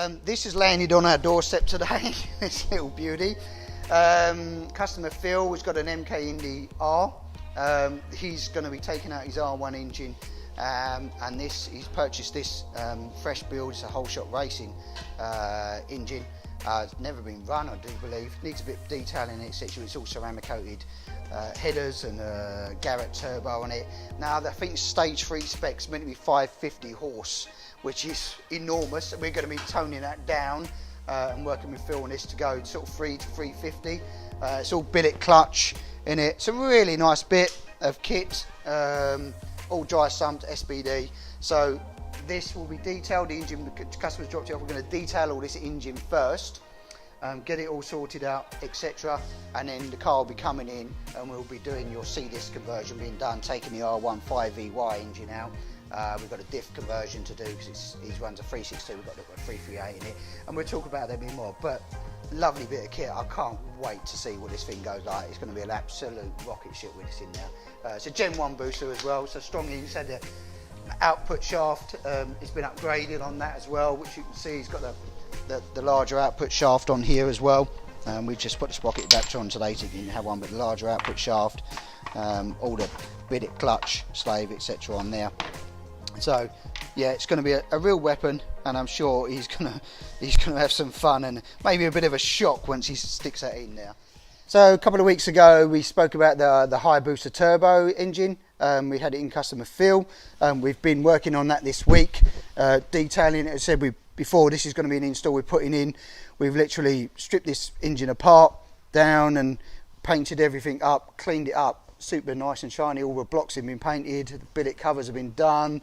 This has landed on our doorstep today, this little beauty. Customer Phil has got an MK Indy R. He's going to be taking out his R1 engine, and he's purchased this fresh build. It's a whole shot racing engine. It's never been run, I do believe. Needs a bit of detailing, etc. It's all ceramic coated headers and a Garrett turbo on it. Now I think stage 3 specs meant to be 550 horse, which is enormous. We're going to be toning that down and working with Phil on this to go sort of 3 to 350. It's all billet clutch in it. It's a really nice bit of kit, all dry sumped SBD. So this will be detailed. The engine, the customer's dropped it off. We're going to detail all this engine first, get it all sorted out, etc. And then the car will be coming in, and we'll be doing your C-Disc conversion being done, taking the R1 5VY engine out. We've got a diff conversion to do because he runs a 362, we've got a 338 in it, and we'll talk about that a bit more. But lovely bit of kit. I can't wait to see what this thing goes like. It's going to be an absolute rocket ship with this in there. It's a Gen 1 booster as well, so strong engine. It's had the output shaft, it's been upgraded on that as well, which you can see he's got the larger output shaft on here as well. We've just put the sprocket adapter on today so you can have one with the larger output shaft, all the billet clutch, slave, etc. on there. So yeah, it's going to be a real weapon, and I'm sure he's going to have some fun and maybe a bit of a shock once he sticks that in there. So a couple of weeks ago we spoke about the Hayabusa Turbo engine. We had it in customer Phil. We've been working on that this week, detailing it. As I said before, this is going to be an install we're putting in. We've literally stripped this engine apart, down, and painted everything up, cleaned it up, super nice and shiny. All the blocks have been painted, the billet covers have been done,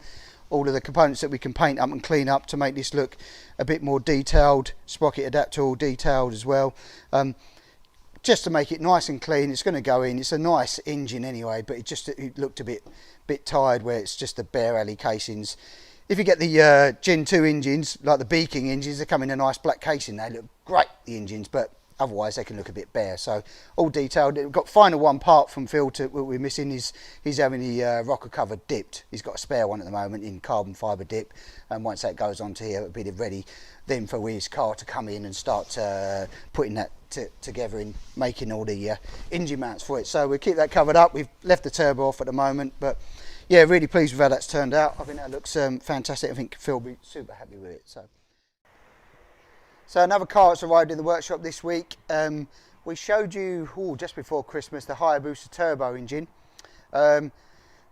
all of the components that we can paint up and clean up to make this look a bit more detailed. Sprocket adapter all detailed as well. Just to make it nice and clean. It's going to go in. It's a nice engine anyway, but it looked a bit tired where it's just the bare alley casings. If you get the Gen 2 engines, like the Beaking engines, they come in a nice black casing. They look great, the engines, but otherwise they can look a bit bare. So all detailed. We've got final one part from Phil what we're missing is he's having the rocker cover dipped. He's got a spare one at the moment in carbon fibre dip, and once that goes onto here, it'll be ready then for his car to come in and start putting that together and making all the engine mounts for it. So we'll keep that covered up. We've left the turbo off at the moment, but yeah, really pleased with how that's turned out. I think that looks fantastic. I think Phil will be super happy with it. So another car that's arrived in the workshop this week. We showed you just before Christmas the Hayabusa Turbo engine.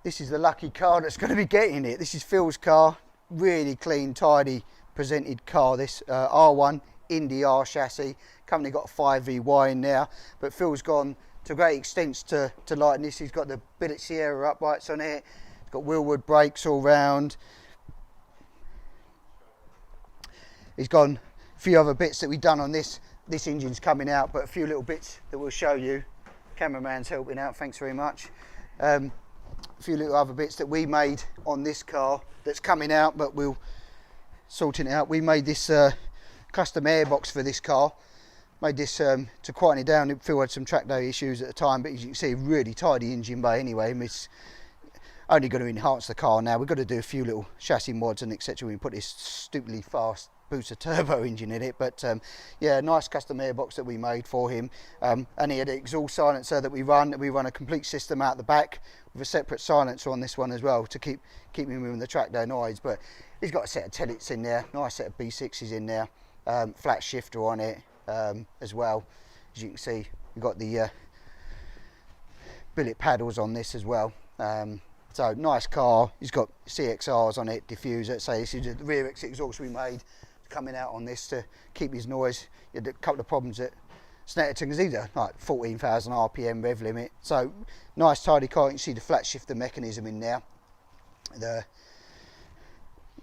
This is the lucky car that's going to be getting it. This is Phil's car, really clean, tidy, presented car. This R1 Indy R chassis. Company got a 5VY in there, but Phil's gone to great extents to lighten this. He's got the billet Sierra uprights on it. It's got wheelwood brakes all round. He's gone a few other bits that we've done on this. This engine's coming out, but a few little bits that we'll show you. Cameraman's helping out, thanks very much. A few little other bits that we made on this car that's coming out, but we'll sorting it out. We made this custom airbox for this car. Made this to quieten it down. Phil had some track day issues at the time, but as you can see, really tidy engine bay anyway. It's only going to enhance the car now. We've got to do a few little chassis mods and etc. We put this stupidly fast booster turbo engine in it, but yeah, nice custom airbox that we made for him. And he had an exhaust silencer that we run a complete system out the back with a separate silencer on this one as well to keep him in the track day noise. But he's got a set of tellets in there, nice set of B6s in there, flat shifter on it as well. As you can see, we've got the billet paddles on this as well. So nice car. He's got CXRs on it, diffuser. So this is the rear exhaust we made coming out on this to keep his noise. You had a couple of problems at Snetterton because these are like 14,000 RPM rev limit. So nice tidy car. You can see the flat shifter mechanism in there.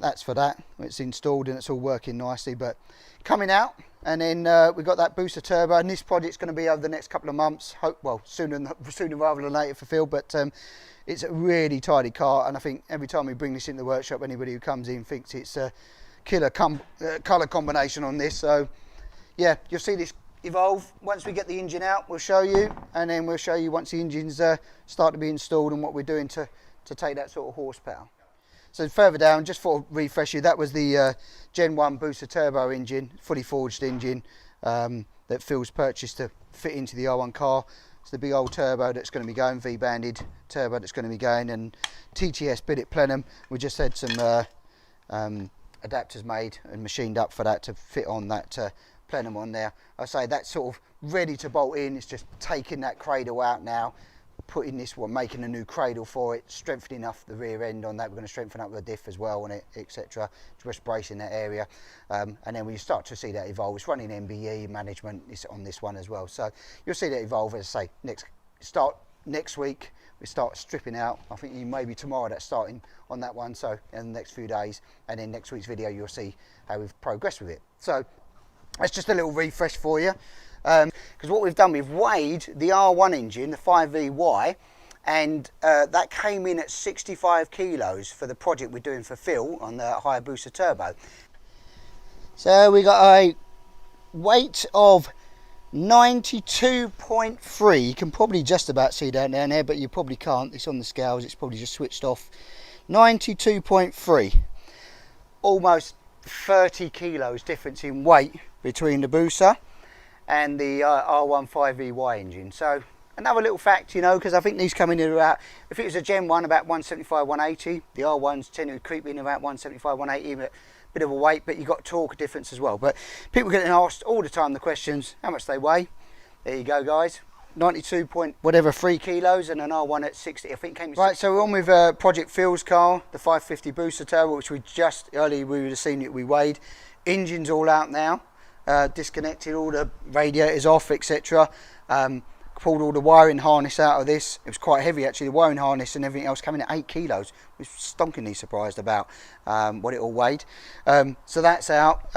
That's for that. It's installed and it's all working nicely. But coming out, and then we've got that booster turbo, and this project's going to be over the next couple of months. Sooner rather than later for Phil. But it's a really tidy car, and I think every time we bring this into the workshop, anybody who comes in thinks it's a killer colour combination on this. So yeah, you'll see this evolve. Once we get the engine out, we'll show you, and then we'll show you once the engines start to be installed and what we're doing to take that sort of horsepower. So further down, just for refresh you, that was the Gen 1 Booster Turbo engine, fully forged engine that Phil's purchased to fit into the R1 car. It's the big old turbo that's going to be going, V-banded turbo that's going to be going, and TTS billet plenum. We just had some adapters made and machined up for that to fit on that plenum on there. I say that's sort of ready to bolt in. It's just taking that cradle out now, putting this one, making a new cradle for it, strengthening up the rear end on that. We're going to strengthen up the diff as well on it, etc. Just bracing that area, and then we start to see that evolve. It's running MBE management is on this one as well, so you'll see that evolve. As I say, next week we start stripping out. I think maybe tomorrow that's starting on that one, so in the next few days, and in next week's video you'll see how we've progressed with it. So that's just a little refresh for you. Because what we've done, we've weighed the R1 engine, the 5VY, and that came in at 65 kilos for the project we're doing for Phil on the Hayabusa Turbo. So we got a weight of 92.3. You can probably just about see that down there, but you probably can't. It's on the scales, it's probably just switched off. 92.3. Almost 30 kilos difference in weight between the Busa and the R1 5VY engine. So another little fact, you know, because I think these come in at about, if it was a Gen 1, about 175, 180. The R1s tend to creep in about 175, 180, but a bit of a weight, but you've got torque difference as well. But people getting asked all the time the questions, how much they weigh. There you go, guys. 92 point whatever 3 kilos, and an R1 at 60. I think it came in. Right, so we're on with Project Phil's car, the 550 Booster Turbo, which we just earlier we would have seen it, we weighed. Engine's all out now. Disconnected, all the radiators off, etc. Pulled all the wiring harness out of this. It was quite heavy actually, the wiring harness and everything else coming at 8 kilos. I was stonkingly surprised about what it all weighed. So that's out.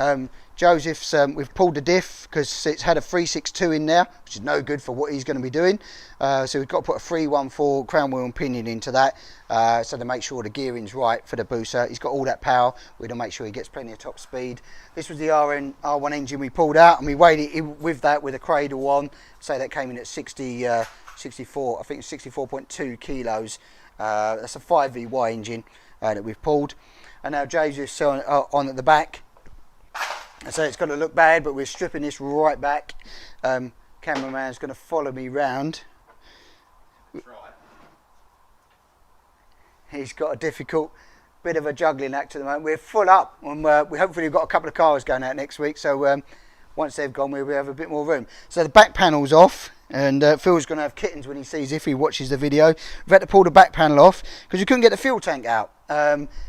Joseph's, we've pulled the diff because it's had a 362 in there, which is no good for what he's going to be doing. So we've got to put a 314 crown wheel and pinion into that, so to make sure the gearing's right for the booster. He's got all that power. We're going to make sure he gets plenty of top speed. This was the R1 engine we pulled out, and we weighed it with that with a cradle on. So that came in at 64, I think it's 64.2 kilos. That's a 5VY engine that we've pulled. And now Joseph's on at the back. So it's going to look bad, but we're stripping this right back. Cameraman's going to follow me round. Right. He's got a difficult bit of a juggling act at the moment. We're full up, and we hopefully got a couple of cars going out next week. So once they've gone, we'll have a bit more room. So the back panel's off, and Phil's going to have kittens when he sees, if he watches the video. We've had to pull the back panel off because we couldn't get the fuel tank out.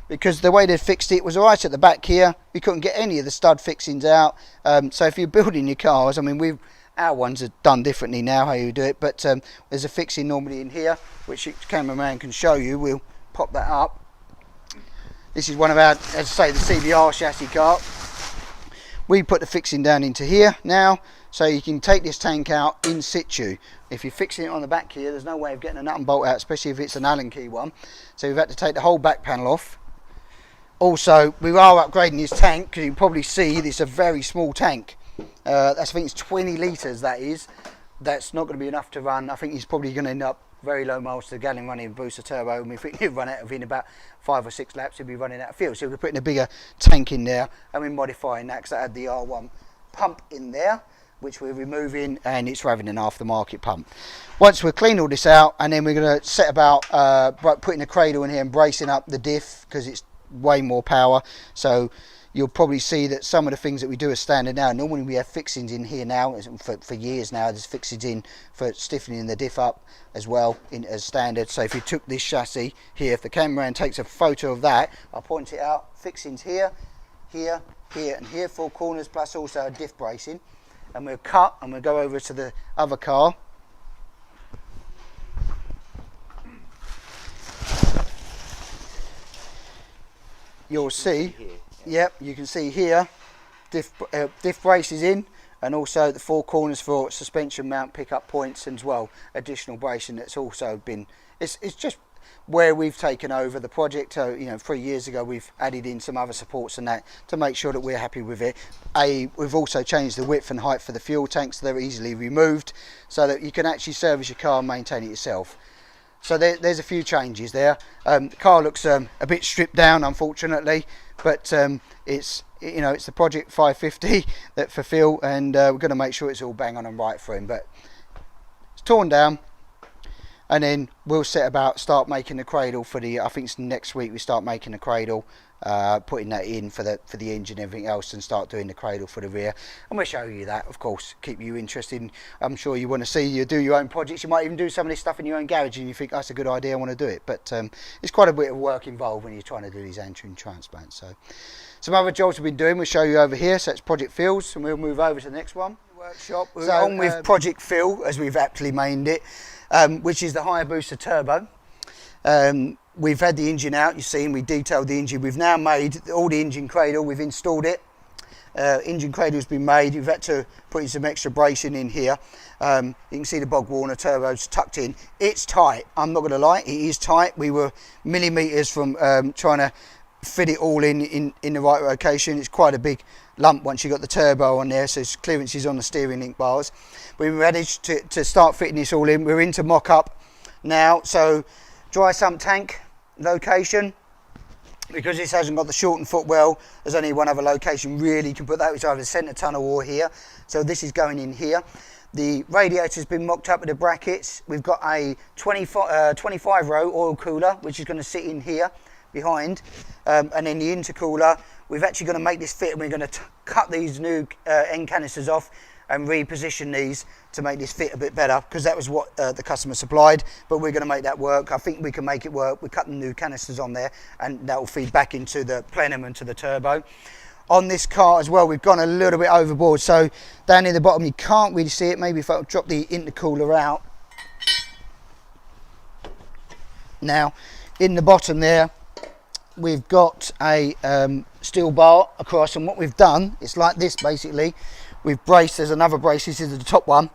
Because the way they fixed it was alright at the back here. We couldn't get any of the stud fixings out. So if you're building your cars, I mean, our ones are done differently now how you do it, but there's a fixing normally in here which the cameraman can show you. We'll pop that up. This is one of our, as I say, the CBR chassis car. We put the fixing down into here now, so you can take this tank out in situ. If you're fixing it on the back here, there's no way of getting a nut and bolt out, especially if it's an Allen key one. So we've had to take the whole back panel off. Also, we are upgrading this tank, because you can probably see this is a very small tank. I think it's 20 litres, that is. That's not going to be enough to run. I think he's probably going to end up very low miles to the gallon running a Booster Turbo. And if he'd run out of in about 5 or 6 laps, he'd be running out of fuel. So we're putting a bigger tank in there, and we're modifying that because I had the R1 pump in there, which we're removing, and it's having an aftermarket pump. Once we clean all this out, and then we're going to set about putting a cradle in here and bracing up the diff, because it's way more power. So you'll probably see that some of the things that we do are standard now. Normally we have fixings in here now, for years now, there's fixings in for stiffening the diff up as well as standard. So if you took this chassis here, if the cameraman takes a photo of that, I'll point it out, fixings here, here, here and here, 4 corners, plus also a diff bracing. And we'll cut, and we'll go over to the other car. You'll see, yep, you can see here, diff braces in, and also the 4 corners for suspension mount pickup points as well. Additional bracing that's also been, it's just where we've taken over the project. You know, 3 years ago we've added in some other supports and that to make sure that we're happy with it. We've also changed the width and height for the fuel tanks, so they're easily removed, so that you can actually service your car and maintain it yourself. So there's a few changes there. The car looks a bit stripped down, unfortunately, but it's it's the Project 550 that for Phil, and we're going to make sure it's all bang on and right for him. But it's torn down, and then we'll start making the cradle for the. I think it's next week we start making the cradle. Putting that in for the engine and everything else, and start doing the cradle for the rear, and we'll show you that, of course, keep you interested. I'm sure you want to see you do your own projects. You might even do some of this stuff in your own garage and you think that's a good idea, I want to do it, but it's quite a bit of work involved when you're trying to do these anchoring transplants. So some other jobs we've been doing, we'll show you over here. So it's Project Phil's, and we'll move over to the next one, workshop. So on with Project Phil, as we've aptly named it, which is the Hayabusa Turbo. We've had the engine out, you've seen, we detailed the engine. We've now made all the engine cradle, we've installed it. Engine cradle's been made, we've had to put in some extra bracing in here. You can see the Bog Warner turbo's tucked in. It's tight, I'm not going to lie, it is tight. We were millimetres from trying to fit it all in the right location. It's quite a big lump once you've got the turbo on there, so it's clearances on the steering link bars. We managed to start fitting this all in. We're into mock-up now, so dry sump tank location, because this hasn't got the shortened footwell, there's only one other location really you can put that, which is either centre tunnel or here. So this is going in here. The radiator's been mocked up with the brackets. We've got a 25 row oil cooler, which is going to sit in here behind, and then the intercooler. We've actually going to make this fit, and we're going to cut these new end canisters off and reposition these to make this fit a bit better, because that was what the customer supplied, but we're going to make that work. I think we can make it work. We're cutting new canisters on there, and that will feed back into the plenum and to the turbo. On this car as well, we've gone a little bit overboard, so down near the bottom you can't really see it. Maybe if I drop the intercooler out. Now in the bottom there we've got a steel bar across, and what we've done, it's like this basically. We've braced, there's another brace, this is the top one.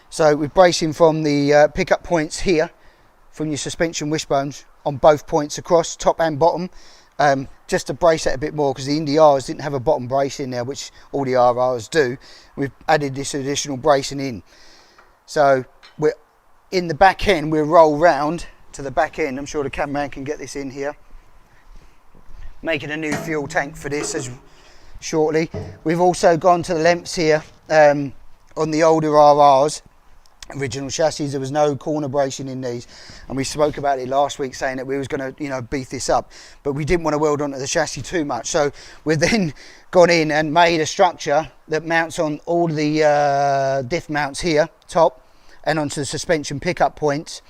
So we're bracing from the pickup points here, from your suspension wishbones on both points across, top and bottom, just to brace it a bit more, because the Indy R's didn't have a bottom brace in there, which all the RRs do. We've added this additional bracing in. So we're in the back end, we'll roll round to the back end. I'm sure the cameraman can get this in here. Making a new fuel tank for this as shortly. We've also gone to the lengths here on the older RRs, original chassis. There was no corner bracing in these, and we spoke about it last week, saying that we was going to beef this up, but we didn't want to weld onto the chassis too much. So we've then gone in and made a structure that mounts on all the diff mounts here, top, and onto the suspension pickup points.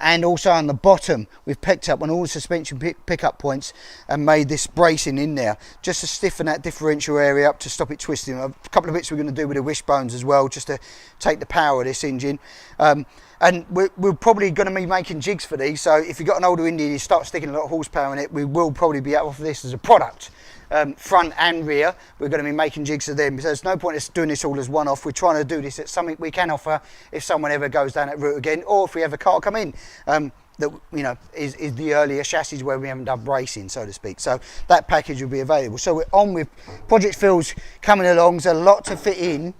And also on the bottom, we've picked up on all the suspension pickup points and made this bracing in there, just to stiffen that differential area up to stop it twisting. A couple of bits we're going to do with the wishbones as well, just to take the power of this engine. And we're probably going to be making jigs for these, so if you've got an older Indy and you start sticking a lot of horsepower in it, we will probably be out of this as a product. Front and rear, we're going to be making jigs of them. So there's no point in us doing this all as one-off. We're trying to do this at something we can offer if someone ever goes down that route again, or if we have a car come in that is the earlier chassis where we haven't done bracing, so to speak. So that package will be available. So we're on with Project Phil's coming along. There's a lot to fit in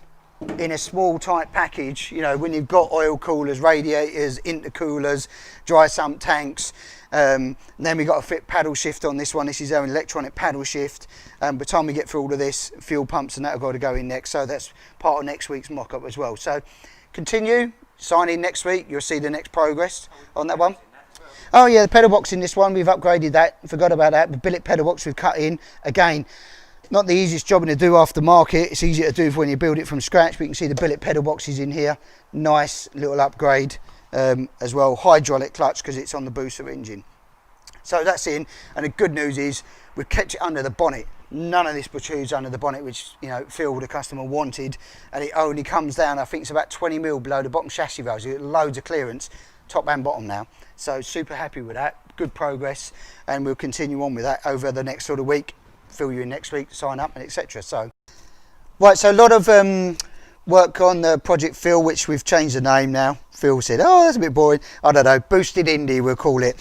a small tight package. When you've got oil coolers, radiators, intercoolers, dry sump tanks. Then we've got to fit paddle shift on this one. This is our electronic paddle shift. By the time we get through all of this, fuel pumps and that have got to go in next. So that's part of next week's mock-up as well. So continue, sign in next week. You'll see the next progress on that one. Oh yeah, the pedal box in this one, we've upgraded that. Forgot about that. The billet pedal box we've cut in. Again, not the easiest job to do aftermarket. It's easier to do when you build it from scratch, but you can see the billet pedal boxes in here. Nice little upgrade as well. Hydraulic clutch because it's on the booster engine. So that's in, and the good news is we've kept it under the bonnet. None of this protrudes under the bonnet, which Phil, the customer, wanted, and it only comes down, I think it's about 20 mil below the bottom chassis rails. You get loads of clearance, top and bottom now. So super happy with that. Good progress, and we'll continue on with that over the next sort of week. Fill you in next week, sign up, and etc. So, right, so a lot of work on the Project Phil, which we've changed the name now. Phil said, oh, that's a bit boring. I don't know, Boosted Indy, we'll call it.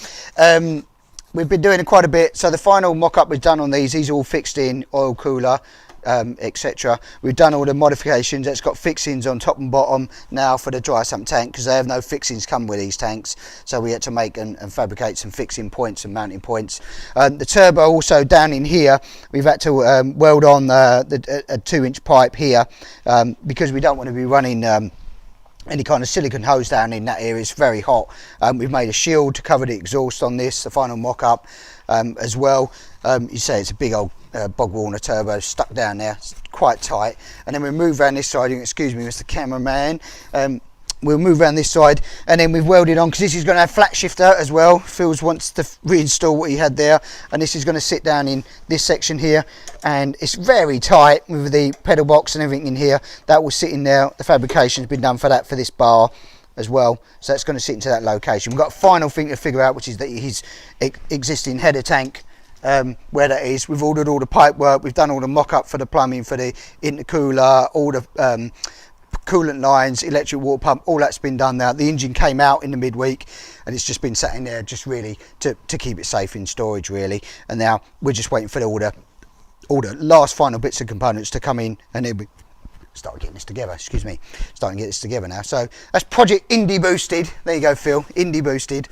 We've been doing quite a bit. So the final mock-up we've done on these all fixed in, oil cooler, etc. We've done all the modifications. It's got fixings on top and bottom now for the dry sump tank, because they have no fixings come with these tanks, so we had to make and fabricate some fixing points and mounting points. The turbo also down in here, we've had to weld on a 2-inch pipe here, because we don't want to be running any kind of silicone hose down in that area. It's very hot. We've made a shield to cover the exhaust on this, the final mock-up as well. You say it's a big old bog Warner turbo stuck down there. It's quite tight. And then we move around this side. Excuse me, Mr. Cameraman. We'll move around this side, and then we've welded on, because this is going to have flat shifter as well. Phil's wants to reinstall what he had there, and this is going to sit down in this section here, and it's very tight with the pedal box and everything in here. That will sit in there. The fabrication's been done for that, for this bar as well, so it's going to sit into that location. We've got a final thing to figure out, which is that his existing header tank, where that is. We've ordered all the pipe work, we've done all the mock-up for the plumbing, for the intercooler, all the coolant lines, electric water pump, all that's been done now. The engine came out in the midweek, and it's just been sat in there just really to keep it safe in storage really. And now we're just waiting for all the last final bits of components to come in, and then we start getting this together. Excuse me, starting to get this together now. So that's Project Indy boosted. There you go, Phil, Indy boosted.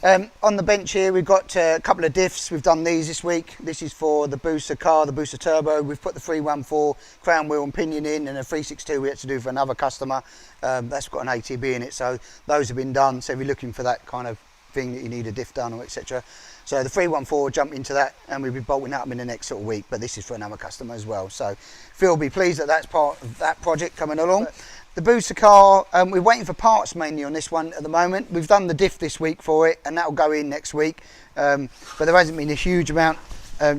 On the bench here we've got a couple of diffs. We've done these this week. This is for the booster car, the booster turbo. We've put the 314 crown wheel and pinion in, and a 362 we had to do for another customer. That's got an ATB in it, so those have been done. So if you're looking for that kind of thing that you need a diff done or etc. So the 314 will jump into that, and we'll be bolting that up in the next sort of week, but this is for another customer as well. So Phil will be pleased that that's part of that project coming along. The booster car, we're waiting for parts mainly on this one at the moment. We've done the diff this week for it, and that'll go in next week. But there hasn't been a huge amount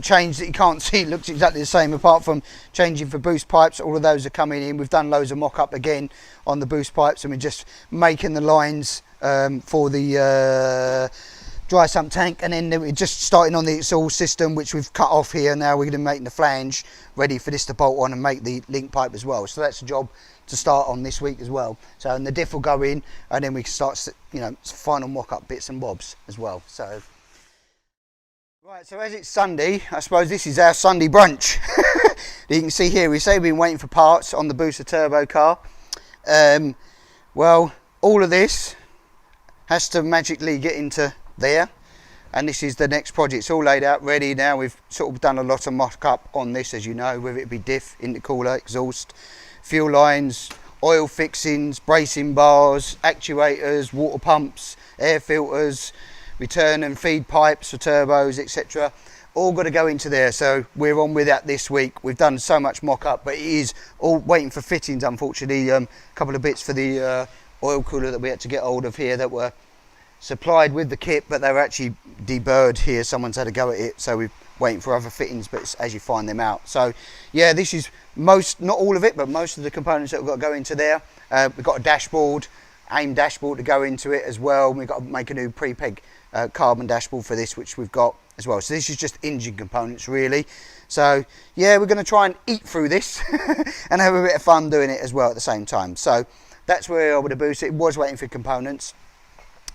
change that you can't see. It looks exactly the same, apart from changing for boost pipes. All of those are coming in. We've done loads of mock-up again on the boost pipes, and we're just making the lines for the dry sump tank, and then we're just starting on the exhaust system, which we've cut off here. Now we're going to make the flange ready for this to bolt on and make the link pipe as well. So that's a job to start on this week as well. So, and the diff will go in, and then we can start, you know, final mock-up bits and bobs as well. So right, so as it's Sunday, I suppose this is our Sunday brunch. You can see here, we say we've been waiting for parts on the booster turbo car. Well, all of this has to magically get into there, and this is the next project. It's all laid out ready now. We've sort of done a lot of mock-up on this, as you know, whether it be diff, intercooler, exhaust, fuel lines, oil fixings, bracing bars, actuators, water pumps, air filters, return and feed pipes for turbos, etc. All got to go into there, so we're on with that this week. We've done so much mock-up, but it is all waiting for fittings, unfortunately. A couple of bits for the oil cooler that we had to get hold of here that were supplied with the kit, but they were actually deburred here. Someone's had a go at it, so we're waiting for other fittings, but it's as you find them out. So yeah, this is most, not all of it, but most of the components that we've got to go into there. We've got a dashboard, AIM dashboard to go into it as well. We've got to make a new pre-peg carbon dashboard for this, which we've got as well. So this is just engine components really. So yeah, we're going to try and eat through this and have a bit of fun doing it as well at the same time. So that's where we are with the booster. It was waiting for components,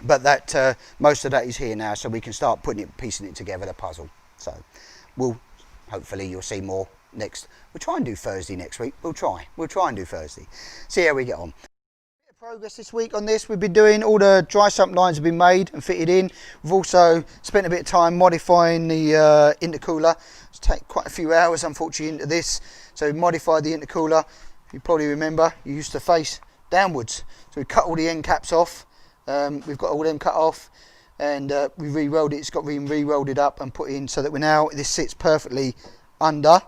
but that most of that is here now, so we can start piecing it together, the puzzle. So we'll, hopefully you'll see more next. We'll try and do Thursday next week. We'll try and do Thursday. See how we get on. Bit of progress this week on this. We've been doing, all the dry sump lines have been made and fitted in. We've also spent a bit of time modifying the intercooler. It's taken quite a few hours, unfortunately, into this. So we modified the intercooler. If you probably remember, you used to face downwards. So we cut all the end caps off. We've got all them cut off, and we re-welded it. It's got re-welded up and put in, so that this sits perfectly under,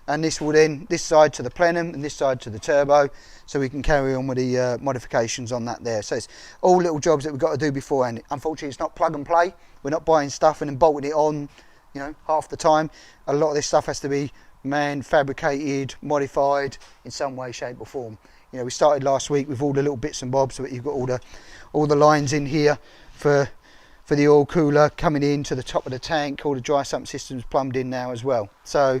and this will then, this side to the plenum and this side to the turbo, so we can carry on with the modifications on that there. So it's all little jobs that we've got to do beforehand. Unfortunately, it's not plug and play. We're not buying stuff and then bolting it on, you know, half the time. A lot of this stuff has to be fabricated, modified in some way, shape or form. You know, we started last week with all the little bits and bobs, so you've got all the lines in here for the oil cooler coming in to the top of the tank. All the dry sump systems plumbed in now as well. So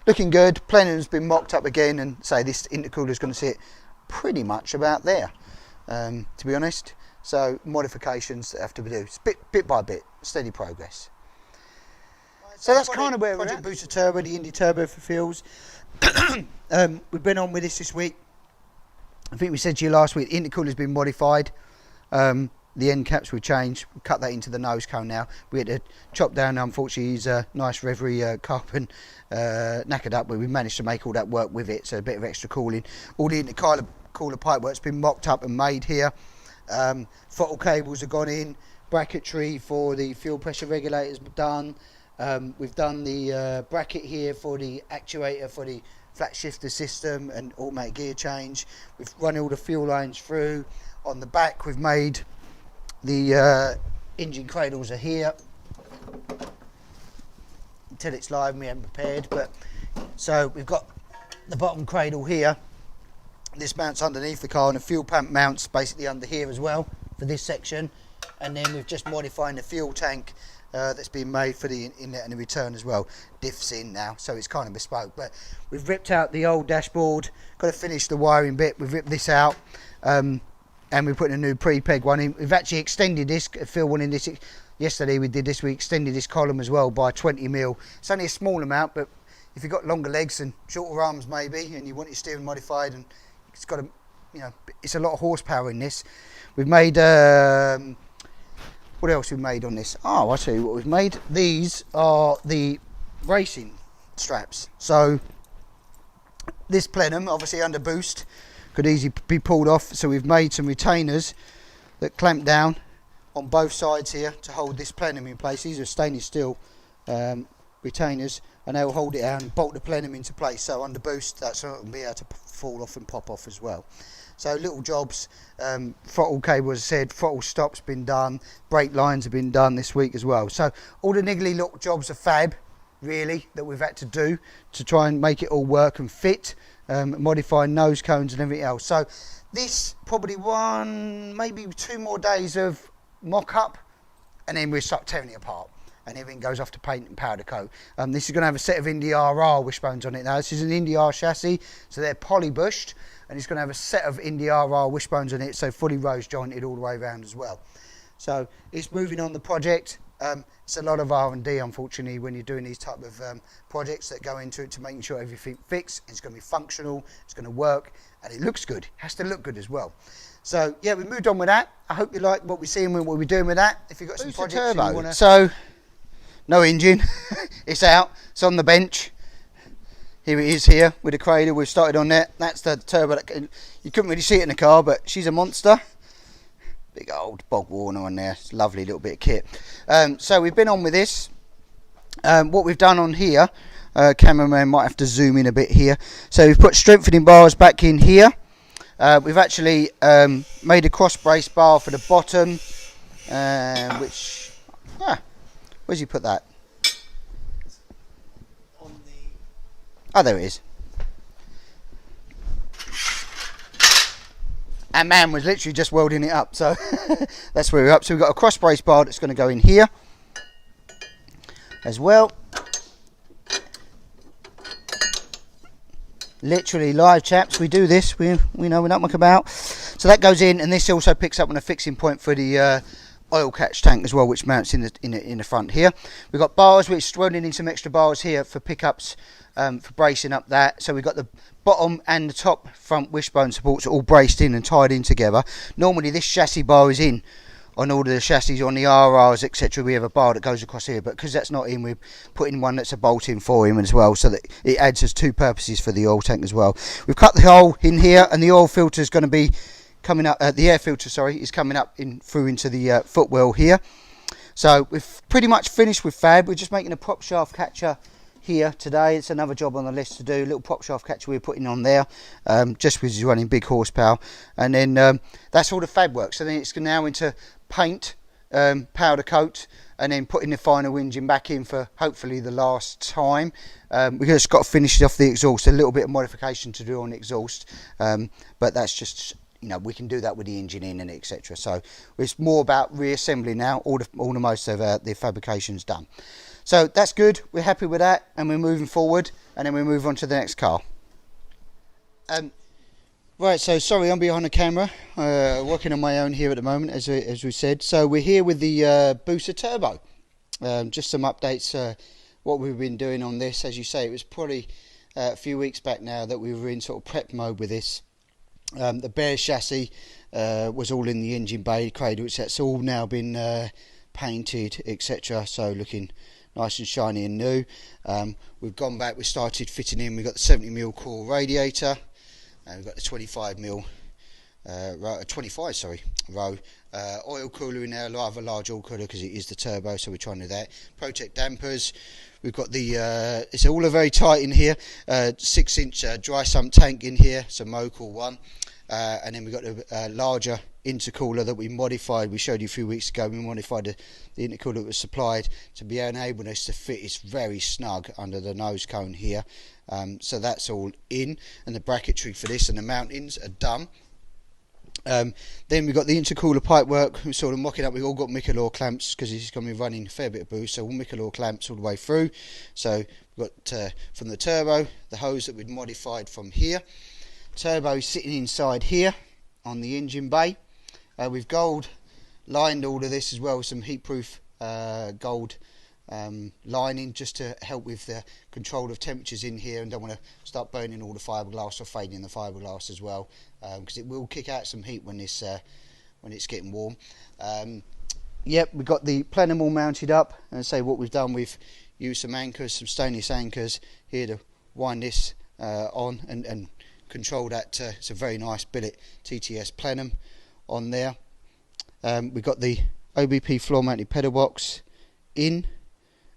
looking good. Plenum's been mocked up again, and say this intercooler is going to sit pretty much about there, to be honest. So modifications that have to be done, bit by bit, steady progress. So that's kind of where we're at. Booster Turbo, the Indy Turbo for Fields. We've been on with this week. I think we said to you last week, the intercooler's been modified. The end caps we changed. We cut that into the nose cone now. We had to chop down, unfortunately, his nice Reverie carbon knackered up, but we managed to make all that work with it, so a bit of extra cooling. All the intercooler pipework's been mocked up and made here. Throttle cables have gone in. Bracketry for the fuel pressure regulators done. We've done the bracket here for the actuator for the flat shifter system and automatic gear change. We've run all the fuel lines through. On the back we've made the engine cradles are here until it's live and we haven't prepared, but so we've got the bottom cradle here. This mounts underneath the car and the fuel pump mounts basically under here as well for this section, and then we've just modified the fuel tank that's been made for the inlet and the return as well. Diffs in now, so it's kind of bespoke, but we've ripped out the old dashboard, got to finish the wiring bit. We've ripped this out and we're putting a new pre-peg one in. We've actually extended this. Phil wanted this yesterday. We did this. We extended this column as well by 20 mil. It's only a small amount, but if you've got longer legs and shorter arms maybe, and you want your steering modified, and it's got a, you know, it's a lot of horsepower in this. We've made what else we've made on this? Oh, I'll tell you what we've made. These are the racing straps. So this plenum, obviously under boost, could easily be pulled off. So we've made some retainers that clamp down on both sides here to hold this plenum in place. These are stainless steel retainers, and they'll hold it down and bolt the plenum into place. So under boost, that's will be able to fall off and pop off as well. So little jobs. Throttle cable, as I said, throttle stops been done, brake lines have been done this week as well. So all the niggly little jobs are fab, really, that we've had to do to try and make it all work and fit, modifying nose cones and everything else. So this probably maybe 2 more days of mock up, and then we'll start tearing it apart and everything goes off to paint and powder coat. This is going to have a set of Indy R wishbones on it now. This is an Indy R chassis, so they're poly bushed, and it's going to have a set of Indy R wishbones on it, so fully rose jointed all the way around as well. So it's moving on the project. It's a lot of R&D, unfortunately, when you're doing these type of projects that go into it, to making sure everything fits. It's going to be functional, it's going to work, and it looks good. It has to look good as well. So yeah, we moved on with that. I hope you like what we're seeing and what we're doing with that. If you've got some projects turbo. You want to... So no engine. It's out. It's on the bench. Here it is here with the cradle. We've started on that. That's the turbo. You couldn't really see it in the car, but she's a monster. Big old Bog Warner on there. It's a lovely little bit of kit. So we've been on with this. What we've done on here, cameraman might have to zoom in a bit here. So we've put strengthening bars back in here. We've actually made a cross brace bar for the bottom, which, where's you put that? On the... Oh, there it is. And man was literally just welding it up, so that's where we're up. So we've got a cross brace bar that's going to go in here as well. Literally live, chaps. We do this. We know we don't muck about. So that goes in, and this also picks up on a fixing point for the oil catch tank as well, which mounts in the front here. We've got bars, which is running in some extra bars here for pickups, for bracing up that. So we've got the bottom and the top front wishbone supports all braced in and tied in together. Normally this chassis bar is in on all of the chassis, on the RRs, etc. We have a bar that goes across here, but because that's not in, we're putting one that's a bolt in for him as well, so that it adds as 2 purposes for the oil tank as well. We've cut the hole in here, and the oil filter is going to be coming up, the air filter, sorry, is coming up through into the footwell here. So we've pretty much finished with fab. We're just making a prop shaft catcher here today. It's another job on the list to do. A little prop shaft catcher we're putting on there, just because he's running big horsepower. And then that's all the fab work. So then it's now into paint, powder coat, and then putting the final engine back in for hopefully the last time. We've just got to finish off the exhaust. A little bit of modification to do on the exhaust, but that's just, you know, we can do that with the engine in and etc. So it's more about reassembly now. All the most of the fabrication's done. So that's good. We're happy with that, and we're moving forward, and then we move on to the next car. Right, so sorry, I'm behind the camera, working on my own here at the moment, as we said. So we're here with the Booster Turbo. Just some updates what we've been doing on this. As you say, it was probably a few weeks back now that we were in sort of prep mode with this. The bare chassis was all in the engine bay, Cradles. That's all now been painted, etc. So looking nice and shiny and new. We've gone back, we started fitting in, we've got the 70mm core radiator, and we've got the 25mm row oil cooler in there, rather large oil cooler because it is the turbo, so we're trying to do that. Protect dampers. We've got the it's all very tight in here, 6-inch dry sump tank in here, so Mocal one, and then we've got a larger intercooler that we modified. We showed you a few weeks ago. We modified the intercooler that was supplied to be enabling us to fit. It's very snug under the nose cone here, so that's all in, and the bracketry for this and the mountings are done. Then we've got the intercooler pipework. We're sort of mocking up. We've all got Michelor clamps because this is going to be running a fair bit of boost, so all Michelor clamps all the way through. So we've got from the turbo, the hose that we'd modified from here. Turbo sitting inside here on the engine bay. We've gold lined all of this as well with some heat-proof gold lining, just to help with the control of temperatures in here, and don't want to start burning all the fiberglass or fading the fiberglass as well, because it will kick out some heat when it's getting warm. Yep, we've got the plenum all mounted up, and say what we've done, we've used some anchors, some stainless anchors here to wind this on and control that. It's a very nice billet TTS plenum on there. We've got the OBP floor mounted pedal box in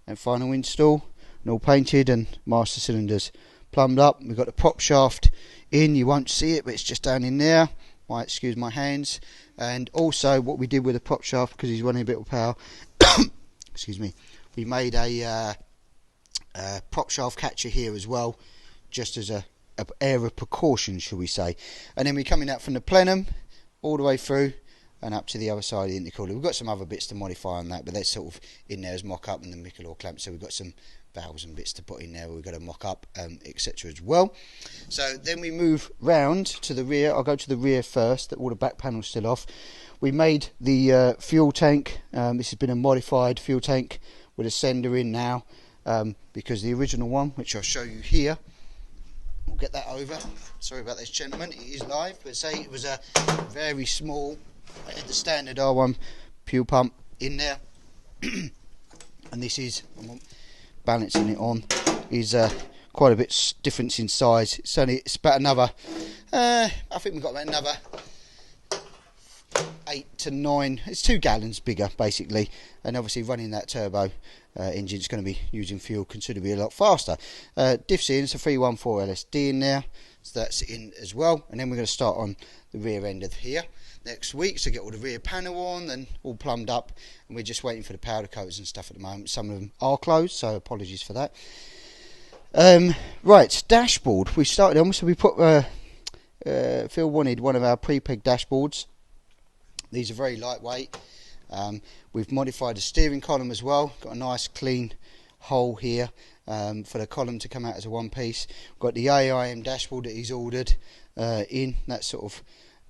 and final install, and all painted, and master cylinders plumbed up. We've got the prop shaft in. You won't see it, but it's just down in there. Might excuse my hands. And also what we did with the prop shaft, because he's running a bit of power excuse me, we made a prop shaft catcher here as well, just as a air of precaution, shall we say. And then we're coming out from the plenum all the way through and up to the other side of the intercooler. We've got some other bits to modify on that, but they're sort of in there as mock-up, and the Michelor clamp, so we've got some valves and bits to put in there. We've got to mock up, etc. as well. So then we move round to the rear. I'll go to the rear first, all the back panel's still off. We made the fuel tank. This has been a modified fuel tank with a sender in now, because the original one, which I'll show you here, we'll get that over. Sorry about this, gentlemen, it is live, but say it was a very small, I had the standard R1 fuel pump in there, and this is, I'm balancing it on, is quite a bit difference in size. It's about another, I think we've got about another 8 to 9, it's 2 gallons bigger basically, and obviously running that turbo engine is going to be using fuel considerably a lot faster. Diffs in, it's a 314 LSD in there, so that's in as well. And then we're going to start on the rear end of here next week, so get all the rear panel on and all plumbed up, and we're just waiting for the powder coats and stuff at the moment. Some of them are closed, so apologies for that. Right, dashboard we started on, so we put Phil wanted one of our pre-peg dashboards. These are very lightweight. We've modified the steering column as well, got a nice clean hole here for the column to come out as a one piece. We've got the AIM dashboard that he's ordered in, that's sort of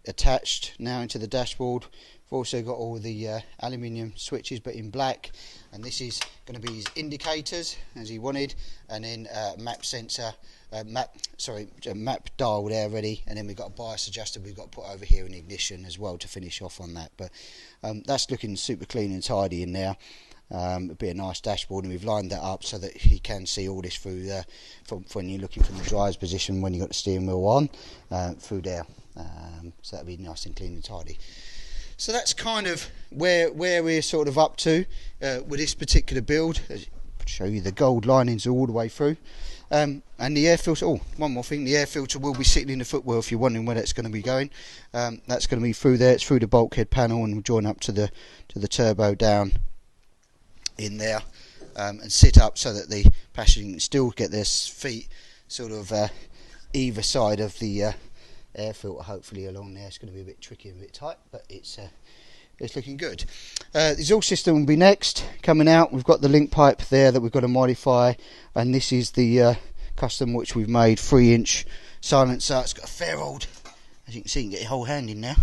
attached now into the dashboard. We've also got all the aluminium switches but in black, and this is going to be his indicators as he wanted, and then map sensor, map dial there ready, and then we've got a bias adjuster we've got to put over here in ignition as well to finish off on that. But that's looking super clean and tidy in there. It'll be a nice dashboard, and we've lined that up so that he can see all this through there from when you're looking from the driver's position when you've got the steering wheel on, through there. So that'll be nice and clean and tidy. So that's kind of where we're sort of up to with this particular build. I'll show you the gold linings all the way through, and the air filter. Oh, one more thing, the air filter will be sitting in the footwell if you're wondering where that's going to be going. That's going to be through there. It's through the bulkhead panel, and we'll join up to the turbo down in there, and sit up so that the passenger can still get their feet sort of either side of the air filter, hopefully along there. It's going to be a bit tricky and a bit tight, but it's looking good. The exhaust system will be next coming out. We've got the link pipe there that we've got to modify, and this is the custom which we've made 3-inch silencer. It's got a fair old, as you can see, you can get your whole hand in now.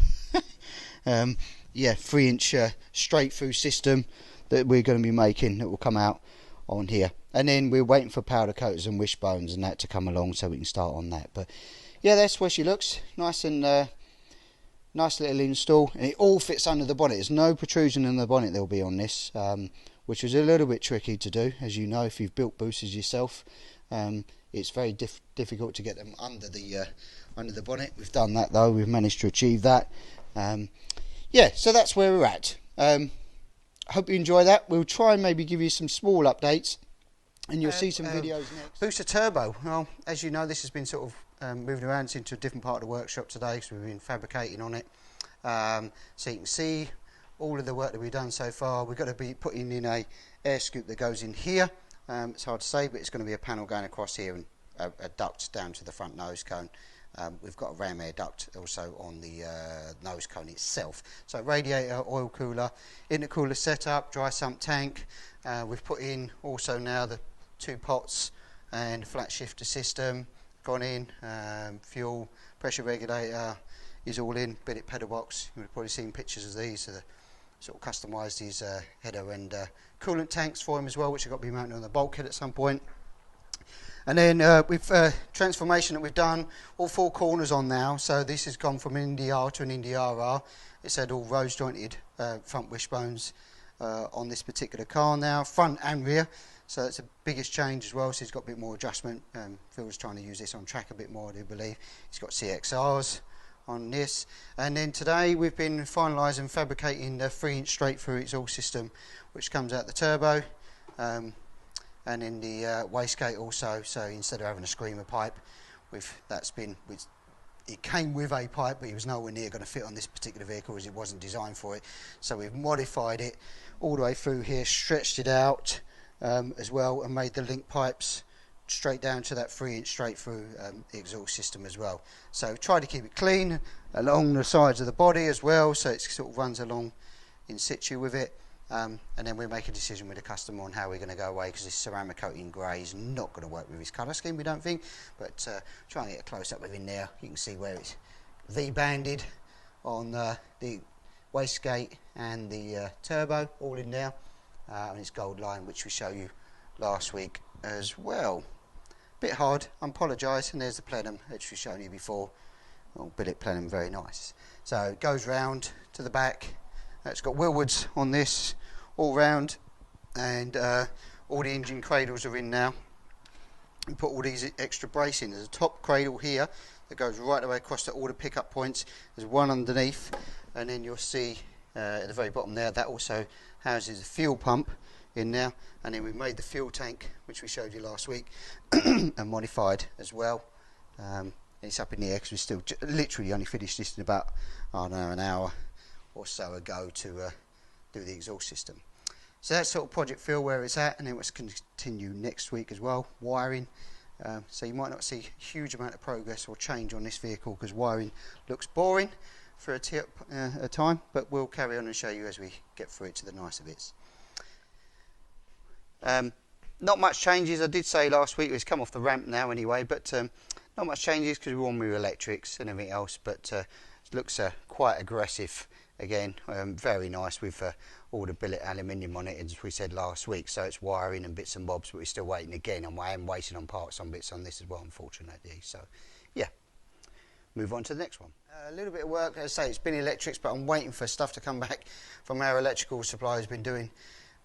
Yeah, 3-inch straight through system that we're going to be making, that will come out on here. And then we're waiting for powder coaters and wishbones and that to come along so we can start on that. But yeah, that's where she looks. Nice and nice little install, and it all fits under the bonnet. There's no protrusion in the bonnet there'll be on this, which was a little bit tricky to do, as you know if you've built boosters yourself. It's very difficult to get them under the bonnet. We've done that though. We've managed to achieve that. Yeah, so that's where we're at. Hope you enjoy that. We'll try and maybe give you some small updates, and you'll see some videos next. Booster Turbo. Well, as you know, this has been sort of moving around into a different part of the workshop today, so we've been fabricating on it. So you can see all of the work that we've done so far. We've got to be putting in a air scoop that goes in here. It's hard to say, but it's going to be a panel going across here and a duct down to the front nose cone. We've got a ram air duct also on the nose cone itself. So radiator, oil cooler, intercooler setup, dry sump tank. We've put in also now the 2 pots and flat shifter system gone in. Fuel, pressure regulator is all in. Billet pedal box. You've probably seen pictures of these. So sort of customised these header and coolant tanks for him as well, which have got to be mounted on the bulkhead at some point. And then with transformation that we've done, all 4 corners on now. So this has gone from an Indy R to an Indy RR. It's had all rose jointed front wishbones on this particular car now, front and rear. So that's the biggest change as well. So he's got a bit more adjustment. Phil's trying to use this on track a bit more, I do believe. He's got CXRs on this. And then today we've been finalising fabricating the 3-inch straight through exhaust system, which comes out the turbo. And in the wastegate also, so instead of having a screamer pipe, it came with a pipe, but it was nowhere near going to fit on this particular vehicle as it wasn't designed for it. So we've modified it all the way through here, stretched it out as well, and made the link pipes straight down to that 3-inch straight through exhaust system as well. So try to keep it clean along the sides of the body as well, so it sort of runs along in situ with it. And then we'll make a decision with the customer on how we're going to go away, because this ceramic coating grey is not going to work with his colour scheme, we don't think. But try and get a close up within there. You can see where it's V-banded on the wastegate and the turbo, all in there. And it's gold line, which we showed you last week as well. Bit hard, I apologise. And there's the plenum, which we've shown you before. Oh, billet plenum, very nice. So it goes round to the back. It's got Willwoods on this all round, and all the engine cradles are in now. We put all these extra bracing. There's a top cradle here that goes right the way across to all the pickup points. There's one underneath, and then you'll see at the very bottom there that also houses a fuel pump in there. And then we've made the fuel tank, which we showed you last week, and modified as well. And it's up in the air because we still literally only finished this in about an hour or so ago to do the exhaust system. So that's sort of project feel where it's at, and then let's continue next week as well, wiring. So you might not see a huge amount of progress or change on this vehicle because wiring looks boring for a time, but we'll carry on and show you as we get through it to the nicer bits. Not much changes. I did say last week it's come off the ramp now anyway, but not much changes because we're on with electrics and everything else, but it looks quite aggressive. Again, very nice with all the billet aluminium on it, as we said last week. So it's wiring and bits and bobs, but we're still waiting again. I am waiting on parts on bits on this as well, unfortunately. So, yeah, move on to the next one. A little bit of work, as I say, it's been electrics, but I'm waiting for stuff to come back from our electrical supplier who's been doing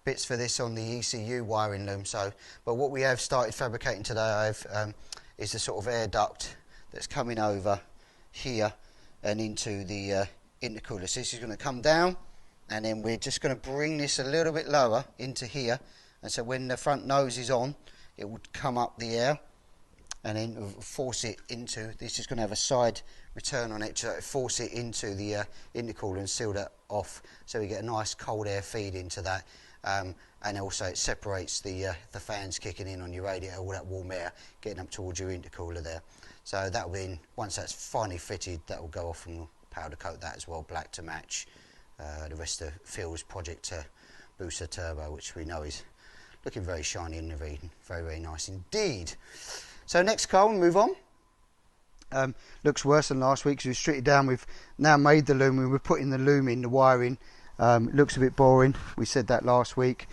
bits for this on the ECU wiring loom. So, but what we have started fabricating today is the sort of air duct that's coming over here and into the intercooler. So this is going to come down, and then we're just going to bring this a little bit lower into here, and so when the front nose is on, it would come up the air and then force it into, this is going to have a side return on it to force it into the intercooler and seal that off, so we get a nice cold air feed into that. And also it separates the fans kicking in on your radiator, all that warm air getting up towards your intercooler there. So that will be, once that's finally fitted, that will go off and we'll powder coat that as well, black to match the rest of Phil's Project Booster Turbo, which we know is looking very shiny and very, very, very nice indeed. So next car, we'll move on. Looks worse than last week because we stripped it down. We've now made the loom, and we're putting the loom in, the wiring. It looks a bit boring. We said that last week.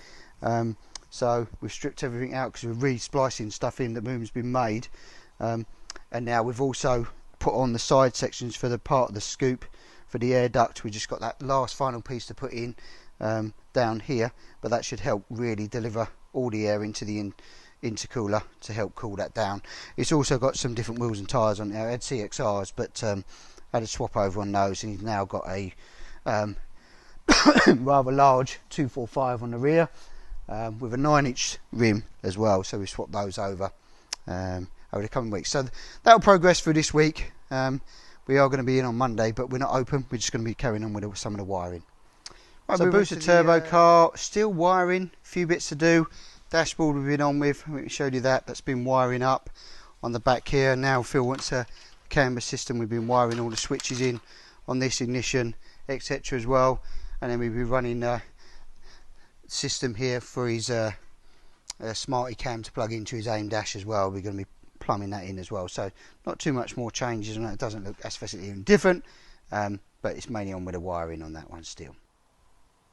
So we've stripped everything out because we're re-splicing stuff in. The boom's been made, and now we've also put on the side sections for the part of the scoop for the air duct. We just got that last final piece to put in down here, but that should help really deliver all the air into the intercooler to help cool that down. It's also got some different wheels and tyres on there. I had CXRs, but I had a swap over on those, and he's now got a rather large 245 on the rear with a 9-inch rim as well, so we swapped those over the coming weeks. So that'll progress through this week. We are going to be in on Monday, but we're not open. We're just going to be carrying on with some of the wiring. Right, so Booster Turbo car, still wiring, a few bits to do. Dashboard we've been on with, we showed you that, that's been wiring up on the back here. Now Phil wants a camber system. We've been wiring all the switches in on this ignition, etc. as well. And then we'll be running a system here for his Smarty cam to plug into his aim dash as well. We're going to be plumbing that in as well. So not too much more changes on that. It doesn't look aesthetically even different, but it's mainly on with the wiring on that one still.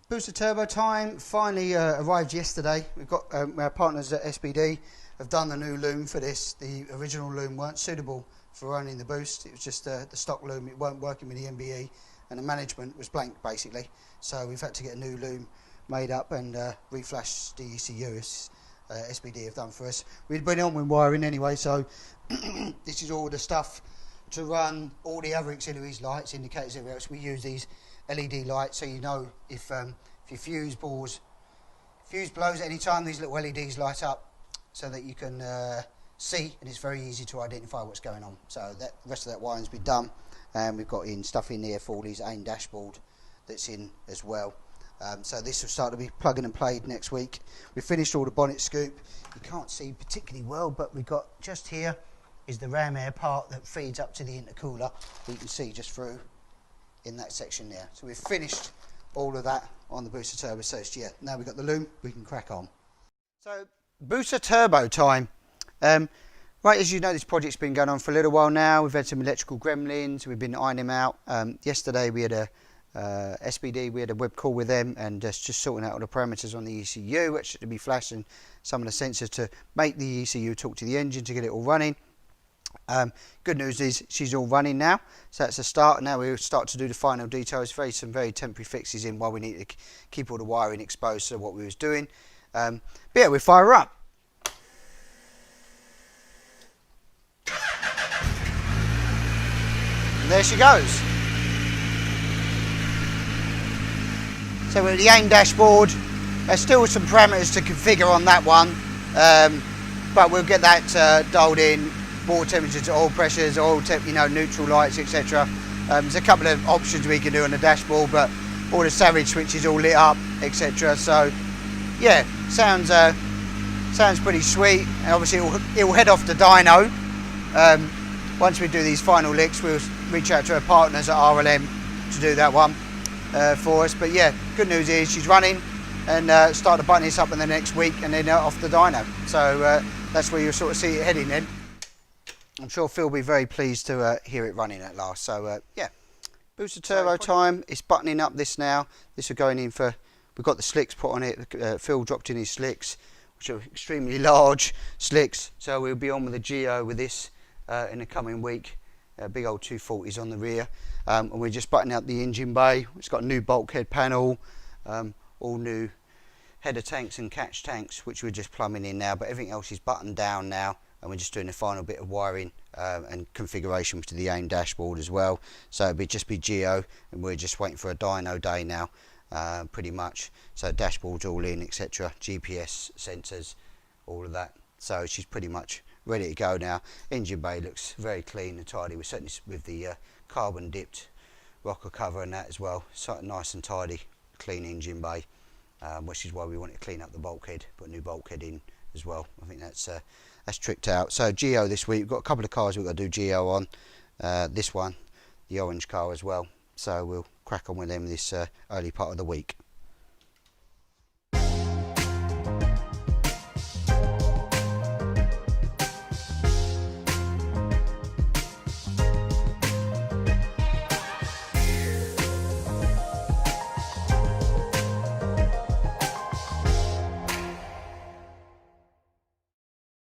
Booster Turbo time finally arrived yesterday. We've got our partners at SBD have done the new loom for this. The original loom weren't suitable for running the boost. It was just the stock loom. It weren't working with the MBE, and the management was blank basically. So we've had to get a new loom made up and reflash the ECU. SBD have done for us. We've been on with wiring anyway, so this is all the stuff to run all the other auxiliaries, lights, indicators, everywhere else. We use these LED lights, so you know if your fuse blows at any time, these little LEDs light up so that you can see, and it's very easy to identify what's going on. So the rest of that wiring's been done, and we've got stuff in there for all these AIM dashboard that's in as well. So this will start to be plugging and played next week. We've finished all the bonnet scoop. You can't see particularly well, but we've got just here is the ram air part that feeds up to the intercooler. You can see just through in that section there. So we've finished all of that on the Booster Turbo. So yeah, now we've got the loom, we can crack on. So Booster Turbo time. Right, as you know, this project's been going on for a little while now. We've had some electrical gremlins, we've been ironing them out. Yesterday we had a SBD, we had a web call with them and just sorting out all the parameters on the ECU, which should be flashing some of the sensors to make the ECU talk to the engine to get it all running. Good news is she's all running now, so that's a start. Now we'll start to do the final details, some very temporary fixes in while we need to keep all the wiring exposed to what we was doing. But yeah, we'll fire her up. And there she goes. So with the AIM dashboard, there's still some parameters to configure on that one, but we'll get that dialed in. Bore temperatures, oil pressures, neutral lights, etc. There's a couple of options we can do on the dashboard, but all the Savage switches all lit up, etc. So yeah, sounds pretty sweet. And obviously it will head off to dyno. Once we do these final licks, we'll reach out to our partners at RLM to do that one for us. But yeah, good news is she's running, and start to button this up in the next week, and then off the dyno. So that's where you'll sort of see it heading then. I'm sure Phil will be very pleased to hear it running at last. So yeah, Booster Turbo time. It's buttoning up this now. This is going in for, we've got the slicks put on it. Phil dropped in his slicks, which are extremely large slicks. So we'll be on with the Geo with this in the coming week. Big old 240s on the rear. And we're just buttoning up the engine bay. It's got a new bulkhead panel, all new header tanks and catch tanks, which we're just plumbing in now. But everything else is buttoned down now. And we're just doing the final bit of wiring and configuration to the AIM dashboard as well. So it'll just be Geo, and we're just waiting for a dyno day now, pretty much. So dashboard's all in, etc. GPS sensors, all of that. So she's pretty much ready to go now. Engine bay looks very clean and tidy. We're certainly with the carbon dipped rocker cover and that as well. So nice and tidy, clean engine bay, which is why we want to clean up the bulkhead, put a new bulkhead in as well. I think that's tricked out. So Geo this week, we've got a couple of cars we've got to do Geo on. This one, the orange car as well. So we'll crack on with them this early part of the week.